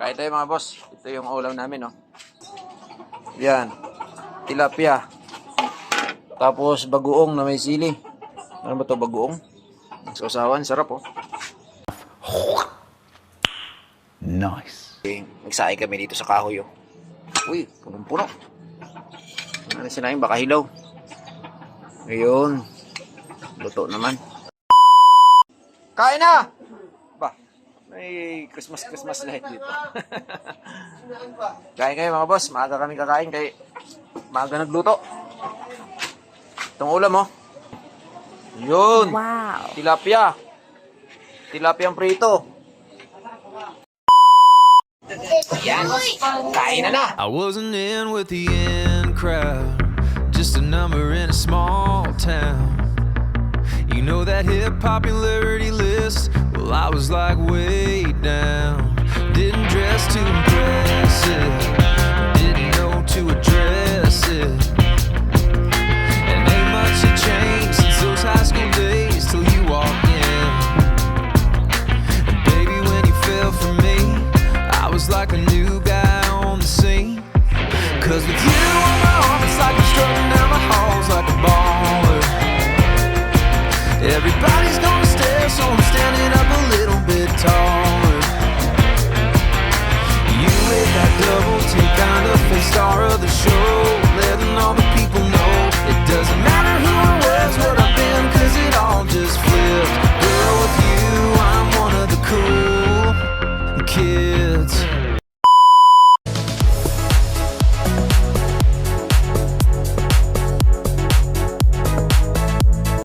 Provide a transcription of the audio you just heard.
Kain tayo mga boss. Ito yung ulam namin, oh. Yan. Tilapia. Tapos bagoong na may sili. Ano ba ito, bagoong? Sausawan, sarap, oh. Nice. Okay, nagsaay kami dito sa kahoy, oh. Uy, punong-puno. Ano sinayin, baka hilaw. Ngayon. Luto naman. Kain na! Ba, may Christmas light dito. Kain kayo mga boss. Maaga kami kakain kay maaga nagluto. Itong ulam, oh. Yun. Wow. Tilapia. Tilapiang prito. Yan. Kain na. I wasn't in with the in crowd, just a number in a small town. You know that hip popularity list? Well, I was like way down. Didn't dress too impressive, didn't know to address it. And ain't much had changed since those high school days till you walked in. And baby, when you fell for me, I was like a new guy on the scene. Cause with you on my arm, it's like I'm strutting down the halls like a baller. Everybody's gonna stare, so I'm standing up a little bit taller. You with that double take kind of face star of the show.